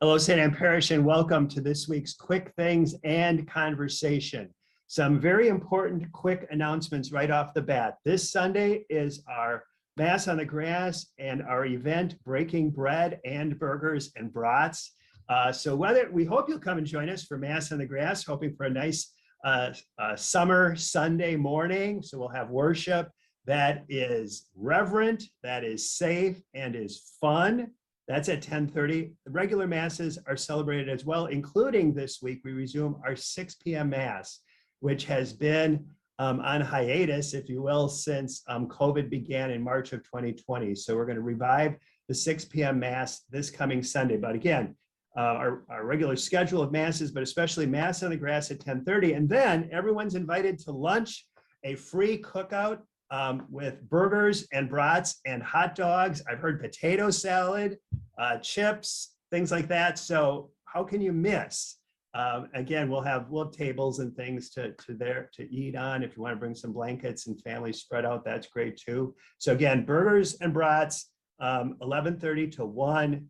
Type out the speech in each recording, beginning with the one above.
Hello, St. Anne Parish, and welcome to this week's Quick Things and Conversation. Some very important quick announcements right off the bat. This Sunday is our Mass on the Grass and our event, Breaking Bread and Burgers and Brats. We hope you'll come and join us for Mass on the Grass, hoping for a nice summer Sunday morning. So we'll have worship that is reverent, that is safe, and is fun. That's at 10:30. The regular masses are celebrated as well, including this week. We resume our 6 p.m. mass, which has been on hiatus, if you will, since COVID began in March of 2020. So we're going to revive the 6 p.m. mass this coming Sunday. But again, our regular schedule of masses, but especially Mass on the Grass at 10:30. And then everyone's invited to lunch, a free cookout with burgers and brats and hot dogs. I've heard potato salad, chips, things like that. So how can you miss? Again, we'll have tables and things to eat on. If you want to bring some blankets and family spread out, that's great too. So again, burgers and brats, 11:30 to 1,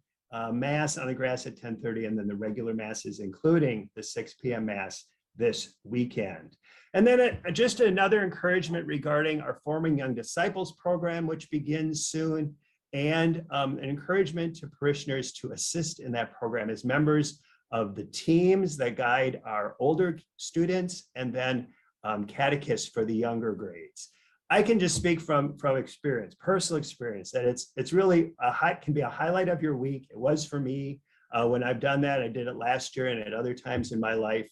Mass on the Grass at 10:30, and then the regular masses, including the 6 p.m. Mass this weekend. And then just another encouragement regarding our Forming Young Disciples program, which begins soon, and an encouragement to parishioners to assist in that program as members of the teams that guide our older students, and then catechists for the younger grades. I can just speak from experience, personal experience, that it's really can be a highlight of your week. It was for me when I've done that. I did it last year and at other times in my life.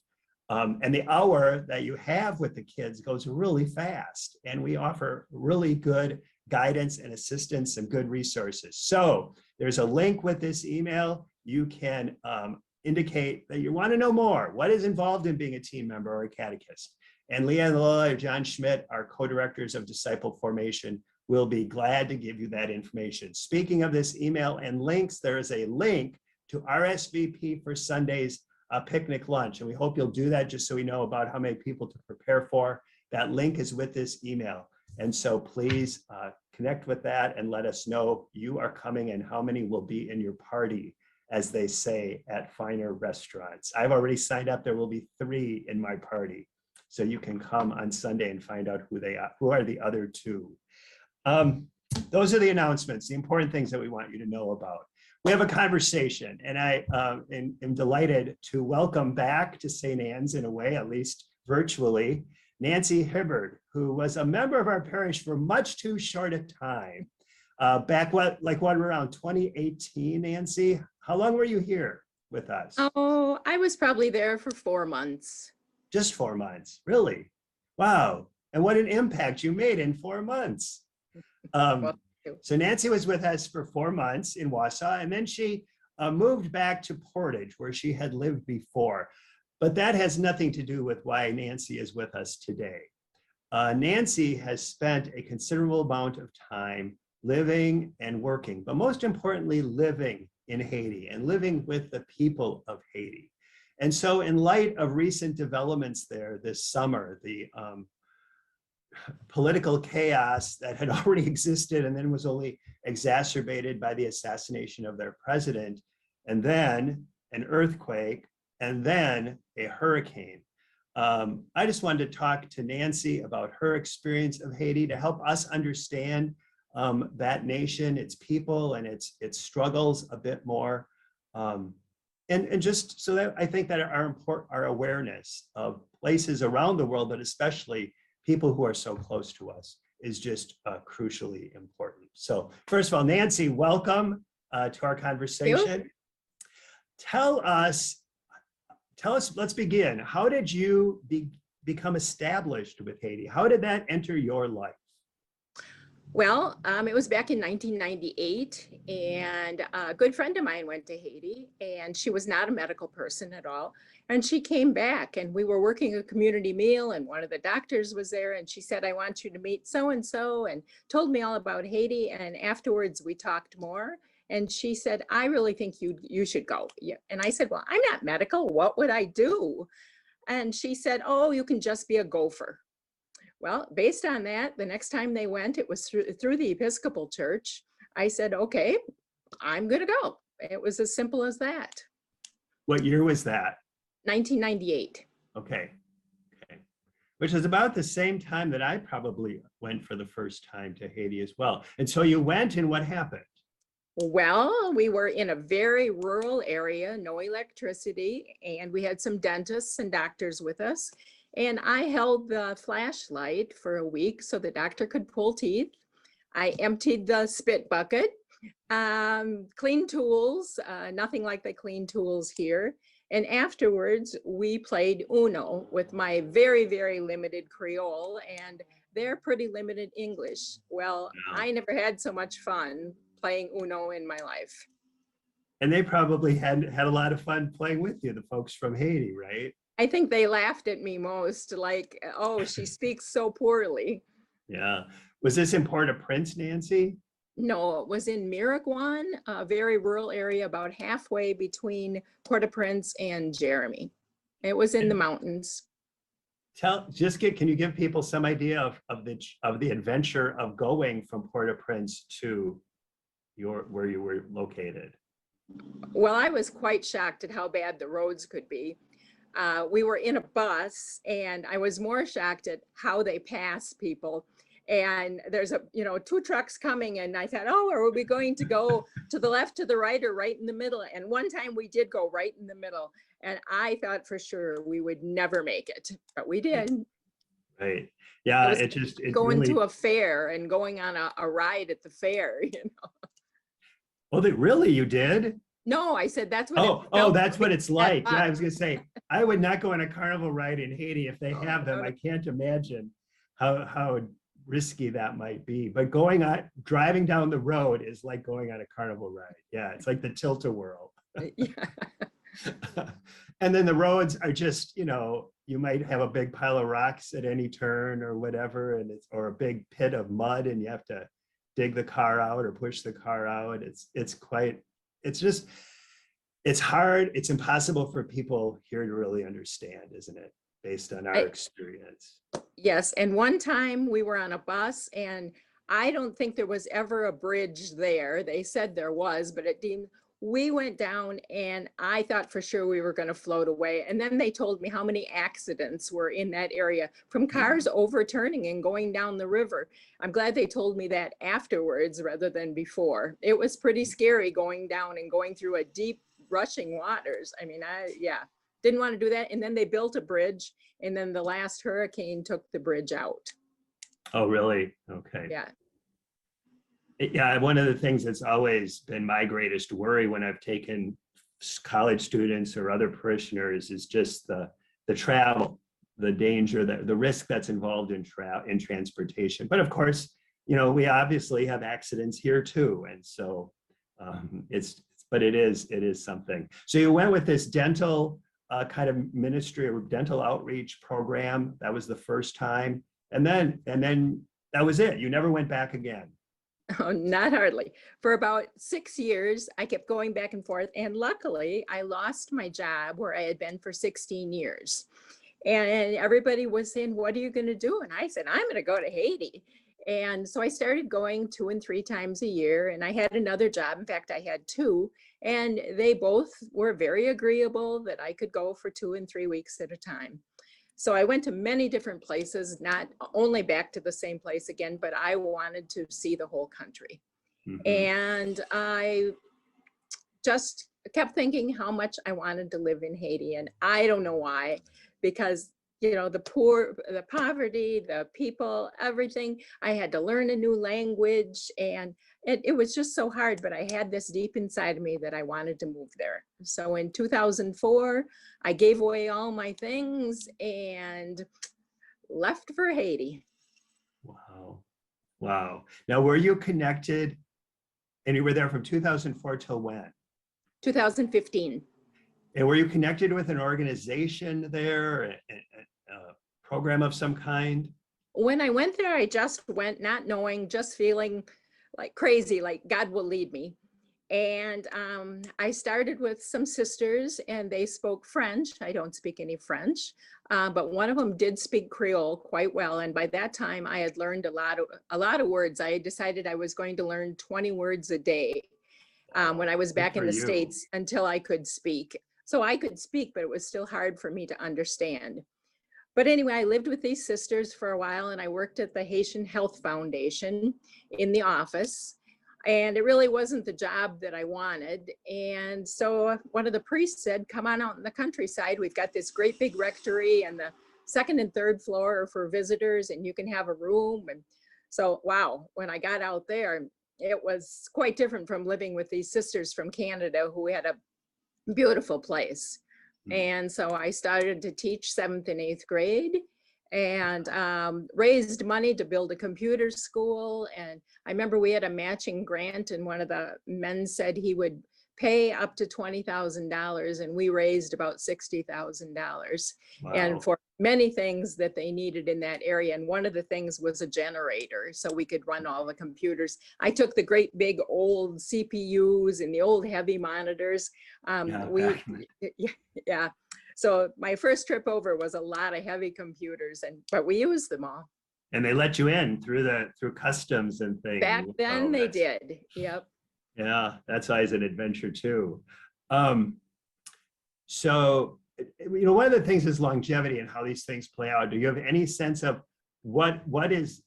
And the hour that you have with the kids goes really fast, and we offer really good guidance and assistance and good resources. So there's a link with this email. You can indicate that you want to know more. What is involved in being a team member or a catechist? And Leanne Lola or John Schmidt, our co-directors of disciple formation, will be glad to give you that information. Speaking of this email and links, there is a link to RSVP for Sunday's picnic lunch. And we hope you'll do that just so we know about how many people to prepare for. That link is with this email. And so please connect with that and let us know you are coming and how many will be in your party, as they say at finer restaurants. I've already signed up. There will be 3 in my party. So you can come on Sunday and find out who are the other 2. Those are the announcements, the important things that we want you to know about. We have a conversation, and I am delighted to welcome back to St. Anne's, in a way, at least virtually, Nancy Hibbard, who was a member of our parish for much too short a time. Back around 2018, Nancy? How long were you here with us? Oh, I was probably there for 4 months. Just 4 months, really? Wow. And what an impact you made in 4 months. So Nancy was with us for 4 months in Wausau, and then she moved back to Portage, where she had lived before. But that has nothing to do with why Nancy is with us today. Nancy has spent a considerable amount of time living and working, but most importantly, living in Haiti and living with the people of Haiti. And so in light of recent developments there this summer, the political chaos that had already existed and then was only exacerbated by the assassination of their president, and then an earthquake, and then a hurricane. I just wanted to talk to Nancy about her experience of Haiti to help us understand that nation, its people, and its struggles a bit more. And just so that I think that our awareness of places around the world, but especially people who are so close to us, is just crucially important. So first of all, Nancy, welcome to our conversation. Tell us, let's begin. How did you become established with Haiti? How did that enter your life? Well, it was back in 1998, and a good friend of mine went to Haiti, and she was not a medical person at all. And she came back, and we were working a community meal, and one of the doctors was there, and she said, I want you to meet so-and-so, and told me all about Haiti. And afterwards we talked more, and she said, I really think you should go. Yeah. And I said, well, I'm not medical. What would I do? And she said, oh, you can just be a gopher. Well, based on that, the next time they went, it was through the Episcopal Church. I said, okay, I'm going to go. It was as simple as that. What year was that? 1998. Okay. Okay. Which is about the same time that I probably went for the first time to Haiti as well. And so you went, and what happened? Well, we were in a very rural area, no electricity, and we had some dentists and doctors with us. And I held the flashlight for a week so the doctor could pull teeth. I emptied the spit bucket, clean tools, nothing like the clean tools here. And afterwards, we played Uno with my very, very limited Creole and their pretty limited English. Well, Wow. I never had so much fun playing Uno in my life. And they probably had a lot of fun playing with you, the folks from Haiti, right? I think they laughed at me most, like, oh, she speaks so poorly. Yeah. Was this in Port-au-Prince, Nancy? No, it was in Miragwan, a very rural area about halfway between Port-au-Prince and Jeremy. It was in the mountains. Can you give people some idea of the adventure of going from Port-au-Prince to where you were located? Well, I was quite shocked at how bad the roads could be. We were in a bus, and I was more shocked at how they pass people. And there's two trucks coming, and I thought, oh, are we going to go to the left, to the right, or right in the middle? And one time we did go right in the middle, and I thought for sure we would never make it, but we did. Right. Yeah. It going really... to a fair and going on a ride at the fair, Oh, you did? No, I said that's what. That's what it's like. Yeah, I was gonna say I would not go on a carnival ride in Haiti if they have them. I can't imagine how risky that might be. But driving down the road is like going on a carnival ride. Yeah, it's like the tilt-a-whirl. And then the roads are just, you might have a big pile of rocks at any turn or whatever, or a big pit of mud, and you have to dig the car out or push the car out. It's hard. It's impossible for people here to really understand, isn't it? Based on our experience. Yes. And one time we were on a bus, and I don't think there was ever a bridge there. They said there was, but we went down, and I thought for sure we were going to float away. And then they told me how many accidents were in that area from cars overturning and going down the river. I'm glad they told me that afterwards rather than before. It was pretty scary going down and going through a deep rushing waters. I mean, didn't want to do that. And then they built a bridge, and then the last hurricane took the bridge out. Oh, really? Okay. Yeah. Yeah, one of the things that's always been my greatest worry when I've taken college students or other parishioners is just the travel, the danger, the risk that's involved in transportation. But of course, we obviously have accidents here too, and so it is something. So you went with this dental kind of ministry or dental outreach program. That was the first time, and then that was it. You never went back again. Oh, not hardly. For about 6 years, I kept going back and forth. And luckily, I lost my job where I had been for 16 years. And everybody was saying, what are you going to do? And I said, I'm going to go to Haiti. And so I started going 2 and 3 times a year. And I had another job. In fact, I had 2. And they both were very agreeable that I could go for 2 and 3 weeks at a time. So I went to many different places, not only back to the same place again, but I wanted to see the whole country. Mm-hmm. And I just kept thinking how much I wanted to live in Haiti. And I don't know why, because, the poor, the poverty, the people, everything. I had to learn a new language, and it was just so hard, but I had this deep inside of me that I wanted to move there. So in 2004, I gave away all my things and left for Haiti. Wow. Now, were you connected, and you were there from 2004 till when? 2015. And were you connected with an organization there, a program of some kind? When I went there, I just went not knowing, just feeling like crazy, like God will lead me. And I started with some sisters, and they spoke French. I don't speak any French, but one of them did speak Creole quite well. And by that time, I had learned a lot of words. I had decided I was going to learn 20 words a day when I was back in the States until I could speak. So I could speak, but it was still hard for me to understand. But anyway, I lived with these sisters for a while, and I worked at the Haitian Health Foundation in the office. And it really wasn't the job that I wanted. And so one of the priests said, come on out in the countryside. We've got this great big rectory, and the second and third floor are for visitors, and you can have a room. And so, wow, when I got out there, it was quite different from living with these sisters from Canada who had a beautiful place. And so I started to teach 7th and 8th grade, and raised money to build a computer school. And I remember we had a matching grant, and one of the men said he would pay up to $20,000, and we raised about $60,000. Wow. And for many things that they needed in that area. And one of the things was a generator, so we could run all the computers. I took the great big old CPUs and the old heavy monitors. Yeah. So my first trip over was a lot of heavy computers, but we used them all. And they let you in through customs and things. Back then they did. Yep. Yeah, that's always an adventure too. So, one of the things is longevity and how these things play out. Do you have any sense of what is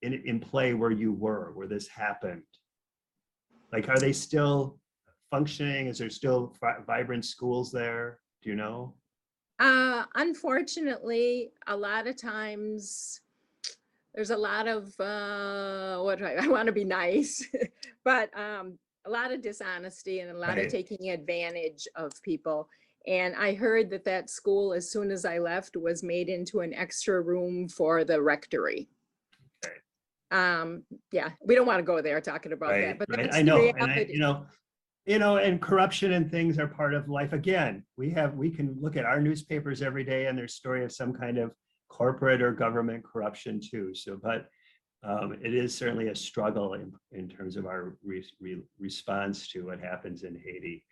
in play where you were, where this happened? Like, are they still functioning? Is there still vibrant schools there? Do you know? Unfortunately, a lot of times there's a lot of, I want to be nice, but a lot of dishonesty and a lot of taking advantage of people. And I heard that school, as soon as I left, was made into an extra room for the rectory. Yeah, we don't want to go there talking about that, but that's I know, reality. and and corruption and things are part of life. Again, we can look at our newspapers every day, and there's story of some kind of corporate or government corruption too. So, but it is certainly a struggle in terms of our response to what happens in Haiti.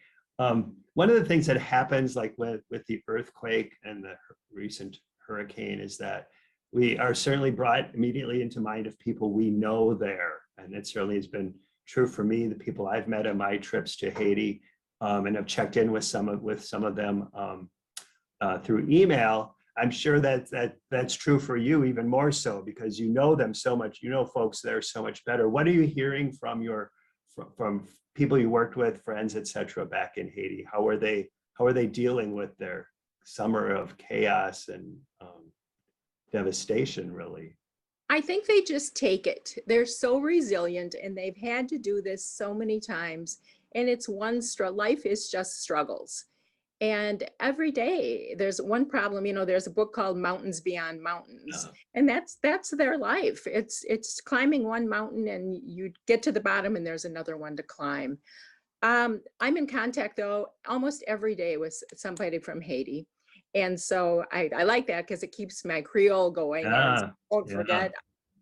One of the things that happens, like with the earthquake and the recent hurricane, is that we are certainly brought immediately into mind of people we know there. And it certainly has been true for me, the people I've met on my trips to Haiti, and have checked in with some of them through email. I'm sure that's true for you even more so, because you know them so much, you know folks there so much better. What are you hearing from from people you worked with, friends, et cetera, back in Haiti? How are they dealing with their summer of chaos and devastation, really? I think they just take it. They're so resilient, and they've had to do this so many times. And it's life is just struggles. And every day there's one problem. There's a book called Mountains Beyond Mountains, and that's their life. It's climbing one mountain, and you get to the bottom, and there's another one to climb. I'm in contact though almost every day with somebody from Haiti. And so I like that because it keeps my Creole going. And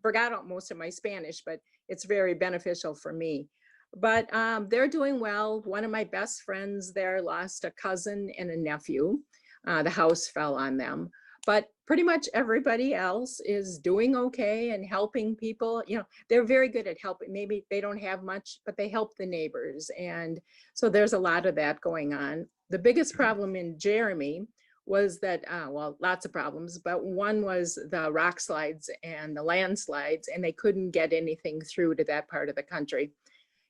forgot most of my Spanish, but it's very beneficial for me. But they're doing well. One of my best friends there lost a cousin and a nephew. The house fell on them. But pretty much everybody else is doing okay and helping people. They're very good at helping. Maybe they don't have much, but they help the neighbors. And so there's a lot of that going on. The biggest problem in Jeremy was that, lots of problems, but one was the rock slides and the landslides, and they couldn't get anything through to that part of the country.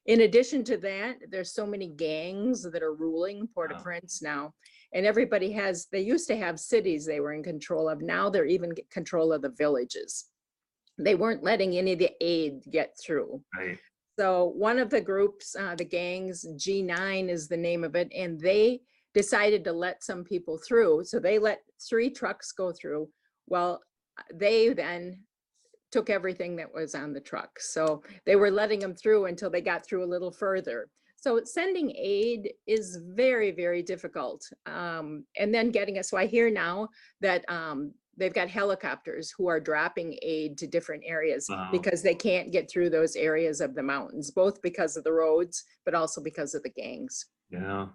In addition to that, there's so many gangs that are ruling Port-au-Prince now, and they used to have cities they were in control of. Now they're even in control of the villages. They weren't letting any of the aid get through. Right. So one of the groups, the gangs, G9 is the name of it, and they decided to let some people through. So they let 3 trucks go through. Well, they then took everything that was on the truck. So they were letting them through until they got through a little further. So sending aid is very, very difficult. And then getting it. So I hear now that they've got helicopters who are dropping aid to different areas because they can't get through those areas of the mountains, both because of the roads, but also because of the gangs. Yeah.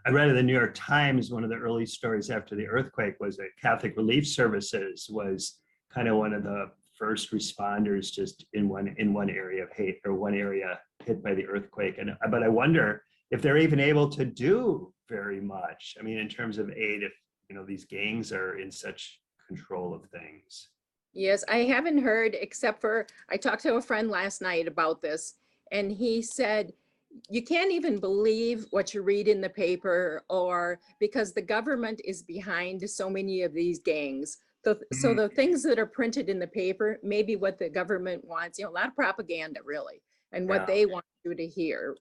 I read in the New York Times, one of the early stories after the earthquake was that Catholic Relief Services was kind of one of the first responders just in one area of Haiti, or one area hit by the earthquake. But I wonder if they're even able to do very much. I mean, in terms of aid, if, these gangs are in such control of things. Yes, I haven't heard, except for, I talked to a friend last night about this, and he said, you can't even believe what you read in the paper, or because the government is behind so many of these gangs. So the things that are printed in the paper, maybe what the government wants, a lot of propaganda really, and what Yeah. they want you to hear.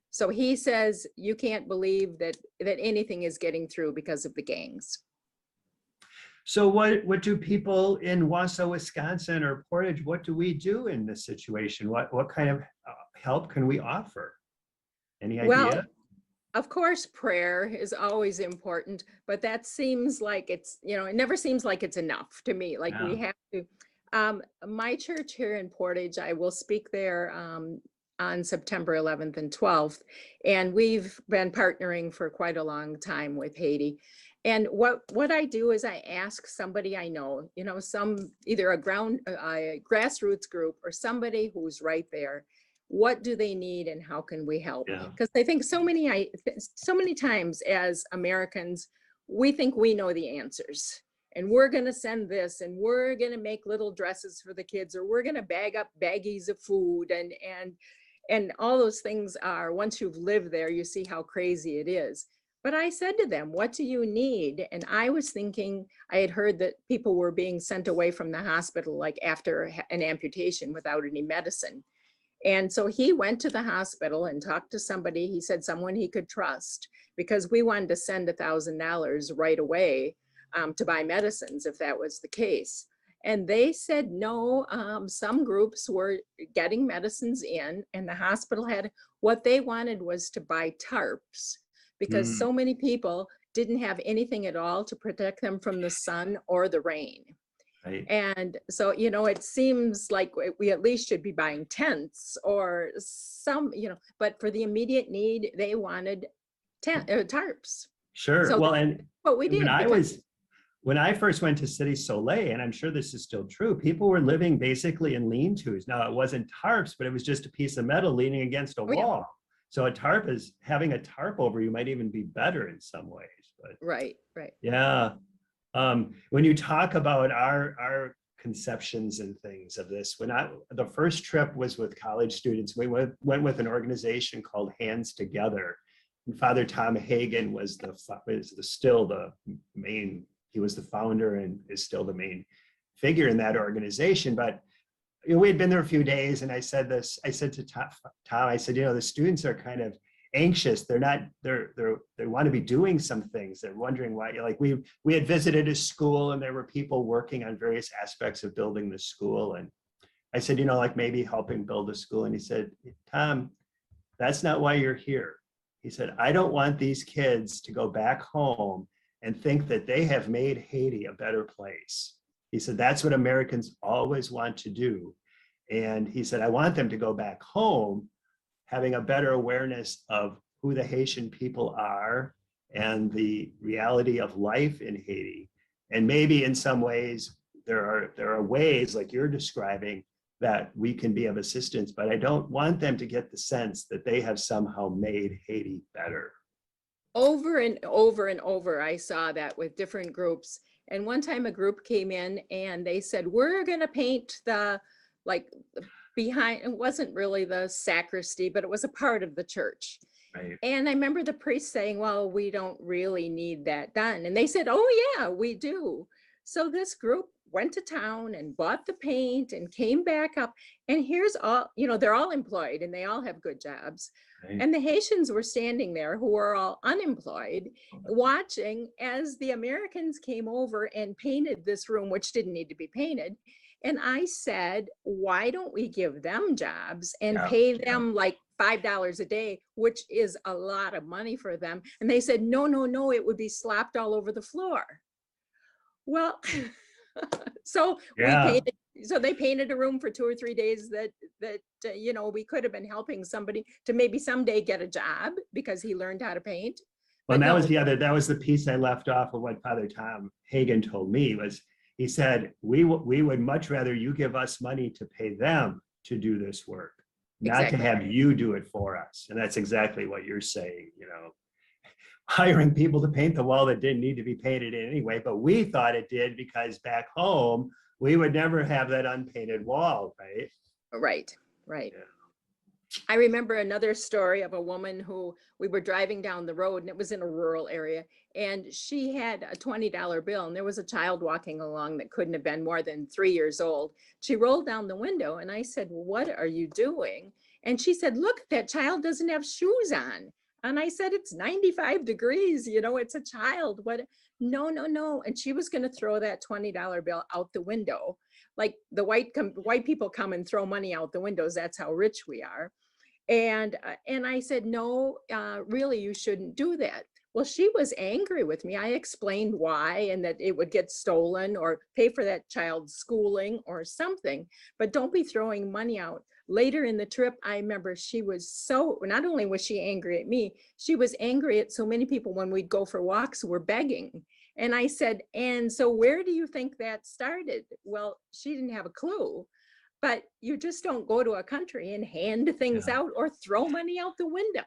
So he says you can't believe that anything is getting through because of the gangs. So what do people in Wausau, Wisconsin or Portage, what do we do in this situation? What kind of help can we offer? Any Well, idea? of course, prayer is always important, but that seems like it's, it never seems like it's enough to me. Like we Yeah. have to, my church here in Portage, I will speak there on September 11th and 12th. And we've been partnering for quite a long time with Haiti. And what I do is I ask somebody I know, some either a grassroots group or somebody who's right there, what do they need and how can we help? Yeah. Because I think so many times as Americans, we think we know the answers and we're going to send this and we're going to make little dresses for the kids, or we're going to bag up baggies of food, and all those things are, once you've lived there, you see how crazy it is. But I said to them, what do you need? And I was thinking, I had heard that people were being sent away from the hospital like after an amputation without any medicine. And so he went to the hospital and talked to somebody, he said someone he could trust, because we wanted to send $1,000 right away to buy medicines if that was the case. And they said no, some groups were getting medicines in, and the hospital had, what they wanted was to buy tarps, because so many people didn't have anything at all to protect them from the sun or the rain. Right. And so, it seems like we at least should be buying tents or some, but for the immediate need, they wanted tarps. Sure. So Well, and what we did, when I first went to Cité Soleil, and I'm sure this is still true, people were living basically in lean-tos. Now, it wasn't tarps, but it was just a piece of metal leaning against a wall. Yeah. So having a tarp over you might even be better in some ways. But right. yeah. When you talk about our conceptions and things of this, the first trip was with college students. We went with an organization called Hands Together, and Father Tom Hagen was still the main. He was the founder and is still the main figure in that organization. But we had been there a few days, and I said to Tom, I said, the students are kind of anxious. They want to be doing some things. They're wondering why. Like we had visited a school, and there were people working on various aspects of building the school. And I said, like maybe helping build a school. And he said, Tom, that's not why you're here. He said, I don't want these kids to go back home and think that they have made Haiti a better place. He said, that's what Americans always want to do. And he said, I want them to go back home having a better awareness of who the Haitian people are and the reality of life in Haiti. And maybe in some ways, there are ways like you're describing that we can be of assistance, but I don't want them to get the sense that they have somehow made Haiti better. Over and over and over, I saw that with different groups. And one time a group came in and they said, we're going to paint behind, it wasn't really the sacristy, but it was a part of the church. Right. And I remember the priest saying, well, we don't really need that done. And they said, oh yeah, we do. So this group went to town and bought the paint and came back up. And here's all, they're all employed and they all have good jobs. Right. And the Haitians were standing there who were all unemployed, watching as the Americans came over and painted this room, which didn't need to be painted. And I said, why don't we give them jobs and pay them like $5 a day, which is a lot of money for them. And they said, no, it would be slopped all over the floor. Well, so they painted a room for 2 or 3 days that we could have been helping somebody to maybe someday get a job because he learned how to paint. Well, that was the piece I left off of what Father Tom Hagen told me. Was he said, we would much rather you give us money to pay them to do this work, not to Exactly. have you do it for us. And that's exactly what you're saying, hiring people to paint the wall that didn't need to be painted anyway, but we thought it did because back home, we would never have that unpainted wall, right? Right, right. Yeah. I remember another story of a woman who we were driving down the road and it was in a rural area and she had a $20 bill and there was a child walking along that couldn't have been more than 3 years old. She rolled down the window and I said, "What are you doing?" And she said, "Look, that child doesn't have shoes on." And I said, "It's 95 degrees, it's a child. What?" No, no, no. And she was going to throw that $20 bill out the window. Like the white people come and throw money out the windows. That's how rich we are. And I said, "No, really, you shouldn't do that." Well, she was angry with me. I explained why and that it would get stolen or pay for that child's schooling or something, but don't be throwing money out. Later in the trip, I remember she was not only was she angry at me, she was angry at so many people when we'd go for walks who were begging. And I said, "And so where do you think that started?" Well, she didn't have a clue. But you just don't go to a country and hand things Yeah. out or throw money out the window.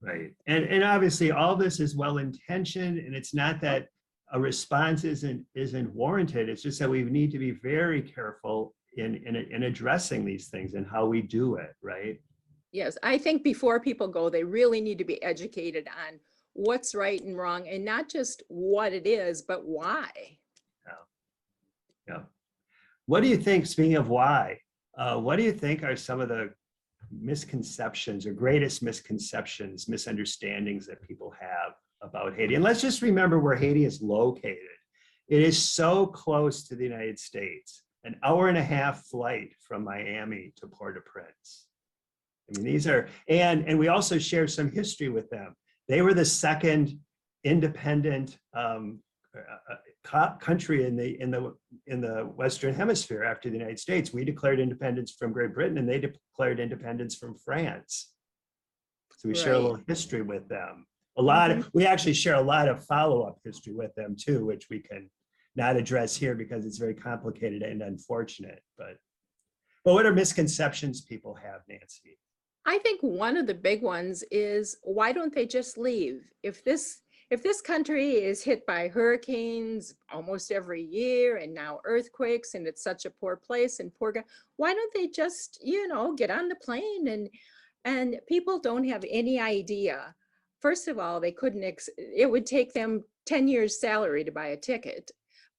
Right. And obviously all this is well intentioned, and it's not that a response isn't warranted. It's just that we need to be very careful in addressing these things and how we do it, right? Yes, I think before people go, they really need to be educated on what's right and wrong and not just what it is, but why. Yeah. What do you think, speaking of why, what do you think are some of the misconceptions or greatest misconceptions, misunderstandings that people have about Haiti? And let's just remember where Haiti is located. It is so close to the United States, an hour and a half flight from Miami to Port-au-Prince. I mean, these are, and we also share some history with them. They were the second independent country in the Western Hemisphere after the United States. We declared independence from Great Britain, and they declared independence from France. So we share a little history with them. We actually share a lot of follow-up history with them too, which we can not address here because it's very complicated and unfortunate. But what are misconceptions people have, Nancy? I think one of the big ones is, why don't they just leave? If this country is hit by hurricanes almost every year and now earthquakes, and it's such a poor place and poor guy, why don't they just, get on the plane? And people don't have any idea. First of all, it would take them 10 years salary to buy a ticket,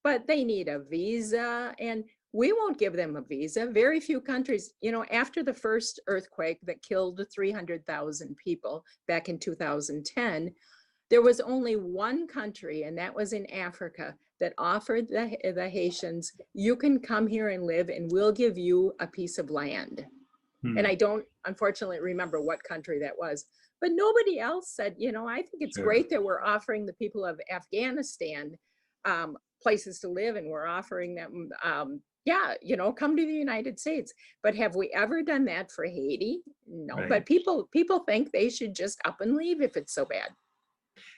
but they need a visa, and we won't give them a visa. Very few countries, after the first earthquake that killed 300,000 people back in 2010, there was only one country, and that was in Africa, that offered the Haitians, "You can come here and live and we'll give you a piece of land." And I don't unfortunately remember what country that was, but nobody else said, I think it's great that we're offering the people of Afghanistan places to live, and we're offering them, come to the United States. But have we ever done that for Haiti? No. Right. But people think they should just up and leave if it's so bad.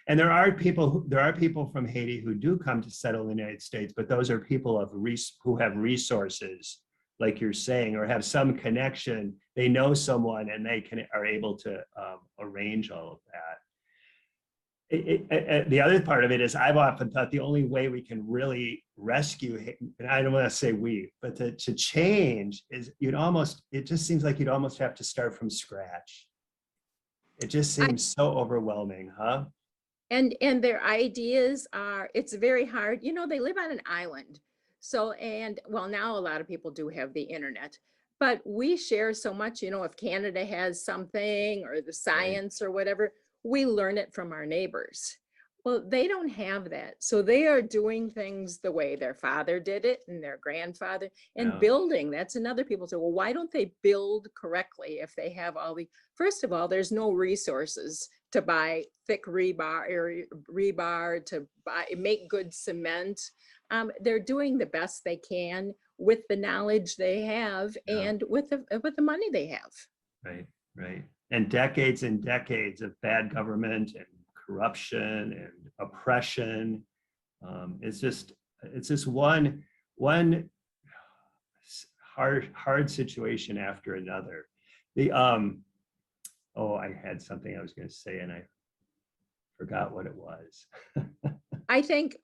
And there are people from Haiti who do come to settle in the United States, but those are people who have resources, like you're saying, or have some connection. They know someone and they are able to arrange all of that. The other part of it is, I've often thought the only way we can really rescue, and I don't want to say we, but to change is it just seems like you'd almost have to start from scratch. It just seems so overwhelming, huh? And their ideas are, it's very hard. They live on an island. So, now a lot of people do have the internet, but we share so much, if Canada has something or the science or whatever, we learn it from our neighbors. Well, they don't have that. So they are doing things the way their father did it and their grandfather, and building. That's another. People say, well, why don't they build correctly if they have first of all, there's no resources to buy thick rebar to make good cement. They're doing the best they can with the knowledge they have and with the money they have. Right. And decades of bad government and corruption and oppression. It's just one hard situation after another. The oh, I had something I was going to say and I forgot what it was. I think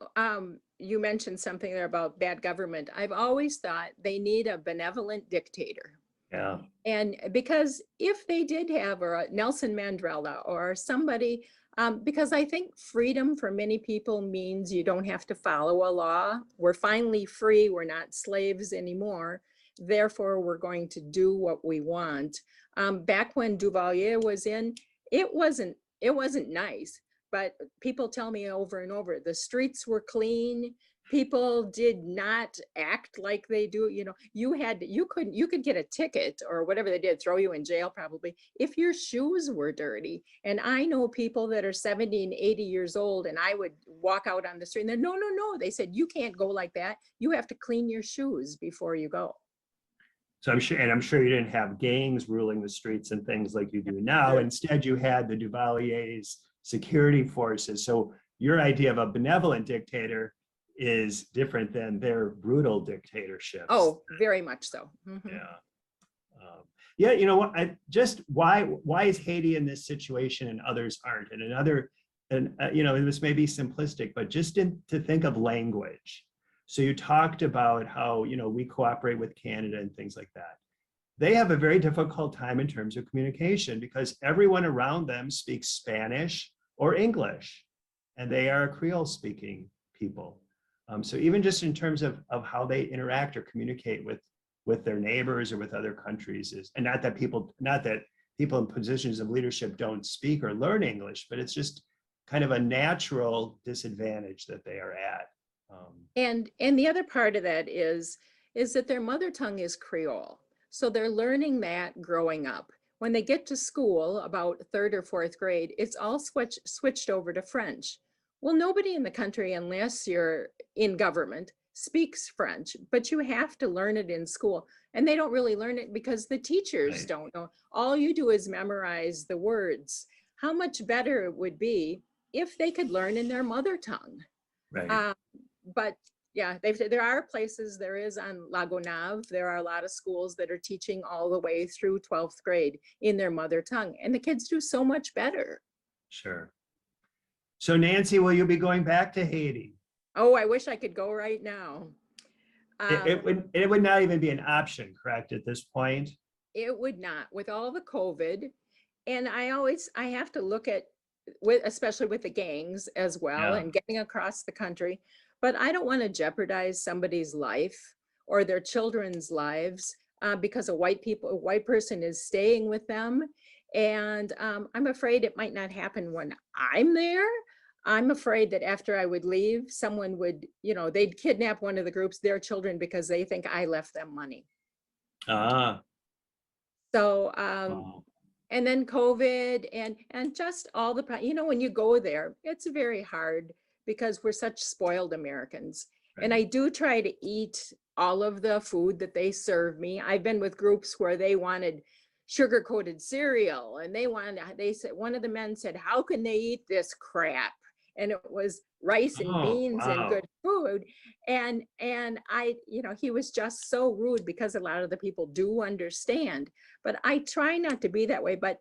you mentioned something there about bad government. I've always thought they need a benevolent dictator. Yeah, And because if they did have or a Nelson Mandela or somebody, because I think freedom for many people means you don't have to follow a law. We're finally free. We're not slaves anymore. Therefore, we're going to do what we want. Back when Duvalier was in, it wasn't nice, but people tell me over and over, the streets were clean. People did not act like they do. You could get a ticket or whatever they did, throw you in jail probably if your shoes were dirty. And I know people that are 70 and 80 years old, and I would walk out on the street and then no, no, no, they said, you can't go like that. You have to clean your shoes before you go. so I'm sure you didn't have gangs ruling the streets and things like you do now. Sure. Instead, you had the Duvalier's security forces. So your idea of a benevolent dictator is different than their brutal dictatorships. Oh, very much so. Mhm. Yeah. Yeah, you know what? Why is Haiti in this situation and others aren't? This may be simplistic, but just to think of language. So you talked about how we cooperate with Canada and things like that. They have a very difficult time in terms of communication because everyone around them speaks Spanish or English, and they are a Creole speaking people. So even just in terms of how they interact or communicate with their neighbors or with other countries and not that people in positions of leadership don't speak or learn English, but it's just kind of a natural disadvantage that they are at. And the other part of that is that their mother tongue is Creole. So they're learning that growing up. When they get to school, about third or fourth grade, it's all switched over to French. Well, nobody in the country, unless you're in government, speaks French, but you have to learn it in school. And they don't really learn it because the teachers Right. don't know. All you do is memorize the words. How much better it would be if they could learn in their mother tongue. Right. But yeah, there are places, there is on La Gonave, there are a lot of schools that are teaching all the way through 12th grade in their mother tongue, and the kids do so much better. Sure. So Nancy, will you be going back to Haiti? Oh, I wish I could go right now. It would not even be an option, correct, at this point? It would not, with all the COVID. And I have to look at, especially with the gangs as well, Yeah. and getting across the country. But I don't want to jeopardize somebody's life or their children's lives because a white person is staying with them. And I'm afraid it might not happen when I'm there. I'm afraid that after I would leave, someone would, they'd kidnap one of the groups, their children, because they think I left them money. Ah, So, wow. and then COVID and just all when you go there, it's very hard because we're such spoiled Americans. And Right. I do try to eat all of the food that they serve me. I've been with groups where they wanted sugar-coated cereal, and they said, one of the men said, how can they eat this crap? And it was rice and Oh, beans and wow. good food. And he was just so rude because a lot of the people do understand. But I try not to be that way. But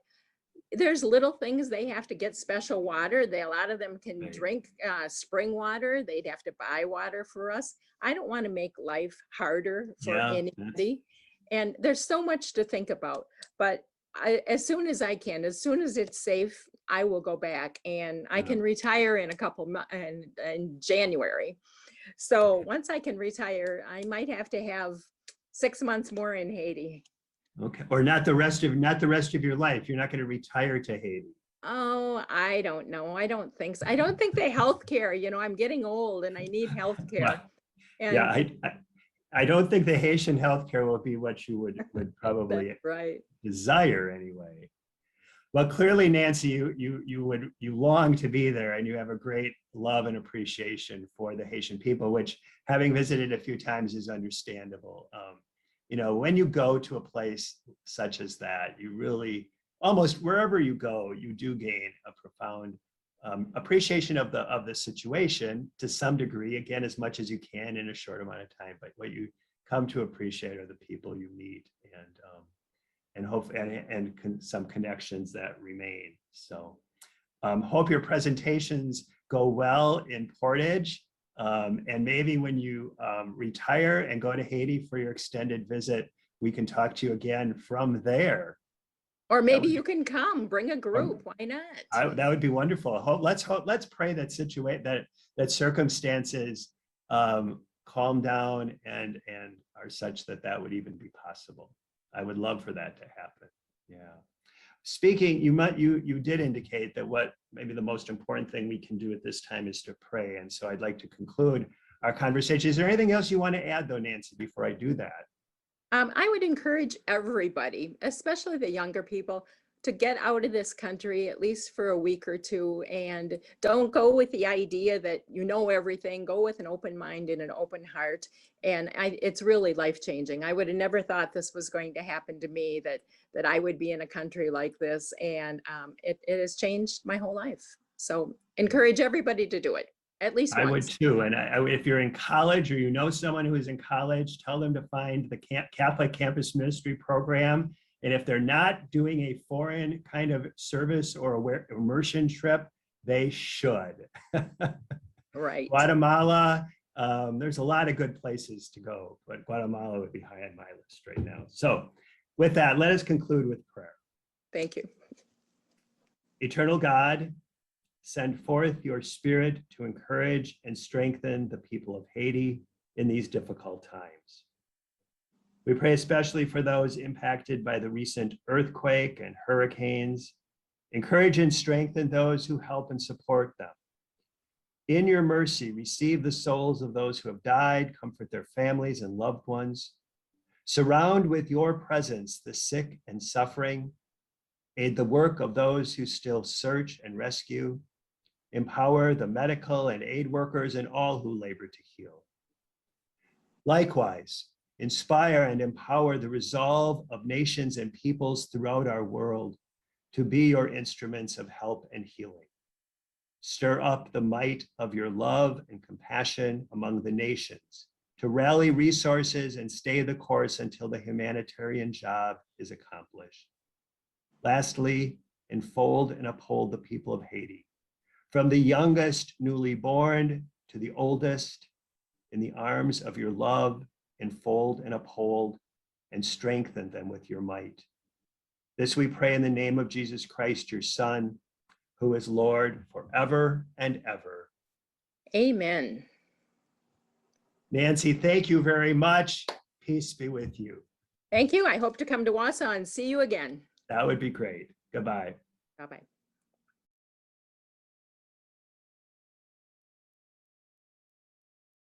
there's little things, they have to get special water. A lot of them can Right. drink spring water. They'd have to buy water for us. I don't want to make life harder for Yeah, anybody. And there's so much to think about. But as soon as I can, as soon as it's safe, I will go back, and I can retire in a couple months in January. So once I can retire, I might have to have 6 months more in Haiti. okay. Or not the rest of your life. You're not going to retire to Haiti. Oh, I don't know. I don't think so. I don't think the healthcare, I'm getting old and I need healthcare. Yeah, And I don't think the Haitian healthcare will be what you would probably that's right. desire anyway. Well, clearly, Nancy, you long to be there, and you have a great love and appreciation for the Haitian people, which, having visited a few times, is understandable. When you go to a place such as that, you really, almost wherever you go, you do gain a profound appreciation of the situation to some degree, again, as much as you can in a short amount of time. But what you come to appreciate are the people you meet, hope some connections that remain. So hope your presentations go well in Portage. And maybe when you retire and go to Haiti for your extended visit, we can talk to you again from there. Or maybe you can come, bring a group. Why not? That would be wonderful. Let's pray that circumstances calm down and are such that would even be possible. I would love for that to happen. Yeah. Speaking, you did indicate that what maybe the most important thing we can do at this time is to pray. And so I'd like to conclude our conversation. Is there anything else you want to add though, Nancy, before I do that? I would encourage everybody, especially the younger people, to get out of this country at least for a week or two, and don't go with the idea that you know everything. Go with an open mind and an open heart. And it's really life-changing. I would have never thought this was going to happen to me, that I would be in a country like this. And it has changed my whole life. So encourage everybody to do it. At least once. I would too. And if you're in college or you know someone who is in college, tell them to find the Catholic Campus Ministry program. And if they're not doing a foreign kind of service or immersion trip, they should. Right. Guatemala, there's a lot of good places to go, but Guatemala would be high on my list right now. So with that, let us conclude with prayer. Thank you. Eternal God, send forth your Spirit to encourage and strengthen the people of Haiti in these difficult times. We pray especially for those impacted by the recent earthquake and hurricanes. Encourage and strengthen those who help and support them. In your mercy, receive the souls of those who have died, comfort their families and loved ones. Surround with your presence the sick and suffering. Aid the work of those who still search and rescue. Empower the medical and aid workers and all who labor to heal. Likewise, inspire and empower the resolve of nations and peoples throughout our world to be your instruments of help and healing. Stir up the might of your love and compassion among the nations to rally resources and stay the course until the humanitarian job is accomplished. Lastly, enfold and uphold the people of Haiti, from the youngest newly born to the oldest, in the arms of your love. Enfold and uphold and strengthen them with your might. This we pray in the name of Jesus Christ, your Son, who is Lord forever and ever. Amen. Nancy, thank you very much. Peace be with you. Thank you. I hope to come to Wausau and see you again. That would be great. Goodbye. Bye-bye.